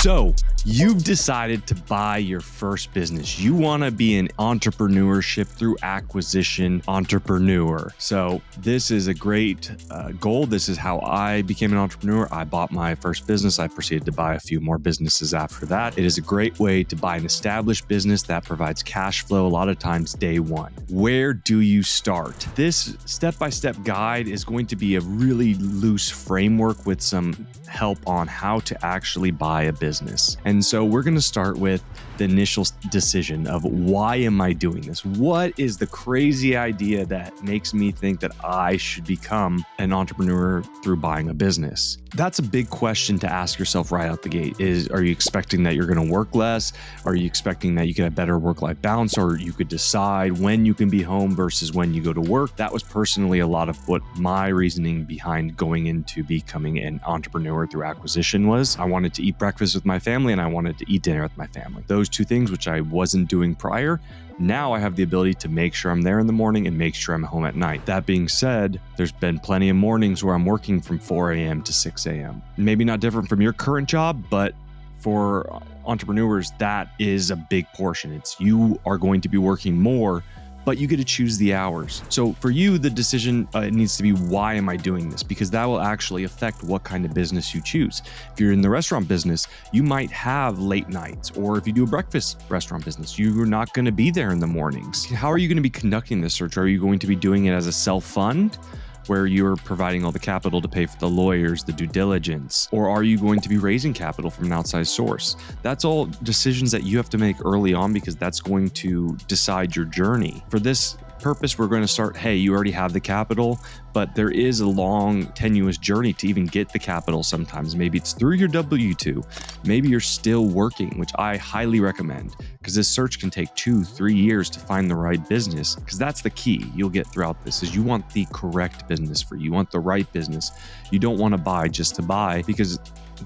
So you've decided to buy your first business. You want to be an entrepreneurship through acquisition entrepreneur. So this is a great goal. This is how I became an entrepreneur. I bought my first business. I proceeded to buy a few more businesses after that. It is a great way to buy an established business that provides cash flow a lot of times day one. Where do you start? This step-by-step guide is going to be a really loose framework with some help on how to actually buy a business. And so we're going to start with the initial decision of why am I doing this? What is the crazy idea that makes me think that I should become an entrepreneur through buying a business? That's a big question to ask yourself right out the gate. Are you expecting that you're going to work less? Are you expecting that you get a better work-life balance, or you could decide when you can be home versus when you go to work? That was personally a lot of what my reasoning behind going into becoming an entrepreneur through acquisition was. I wanted to eat breakfast with my family and I wanted to eat dinner with my family. Those two things, which I wasn't doing prior. Now I have the ability to make sure I'm there in the morning and make sure I'm home at night. That being said, there's been plenty of mornings where I'm working from 4 a.m. to 6 a.m. Maybe not different from your current job, but for entrepreneurs, that is a big portion. You are going to be working more, but you get to choose the hours. So for you, the decision needs to be, why am I doing this? Because that will actually affect what kind of business you choose. If you're in the restaurant business, you might have late nights, or if you do a breakfast restaurant business, you're not going to be there in the mornings. How are you going to be conducting this search? Are you going to be doing it as a self-fund, where you're providing all the capital to pay for the lawyers, the due diligence? Or are you going to be raising capital from an outside source? That's all decisions that you have to make early on, because that's going to decide your journey. For this purpose, we're going to start, hey, you already have the capital, but there is a long, tenuous journey to even get the capital sometimes. Maybe it's through your W-2. Maybe you're still working, which I highly recommend, because this search can take 2-3 years to find the right business, because that's the key you'll get throughout this, is you want the correct business for you. You want the right business. You don't want to buy just to buy, because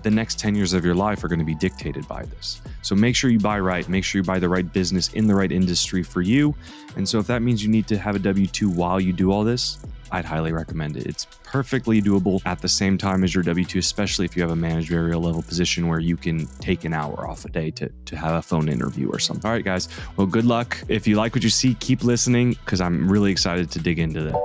the next 10 years of your life are going to be dictated by this. So make sure you buy right. Make sure you buy the right business in the right industry for you. And so if that means you need to have a W-2 while you do all this, I'd highly recommend it. It's perfectly doable at the same time as your W-2, especially if you have a managerial level position where you can take an hour off a day to have a phone interview or something. All right, guys. Well, good luck. If you like what you see, keep listening, because I'm really excited to dig into this.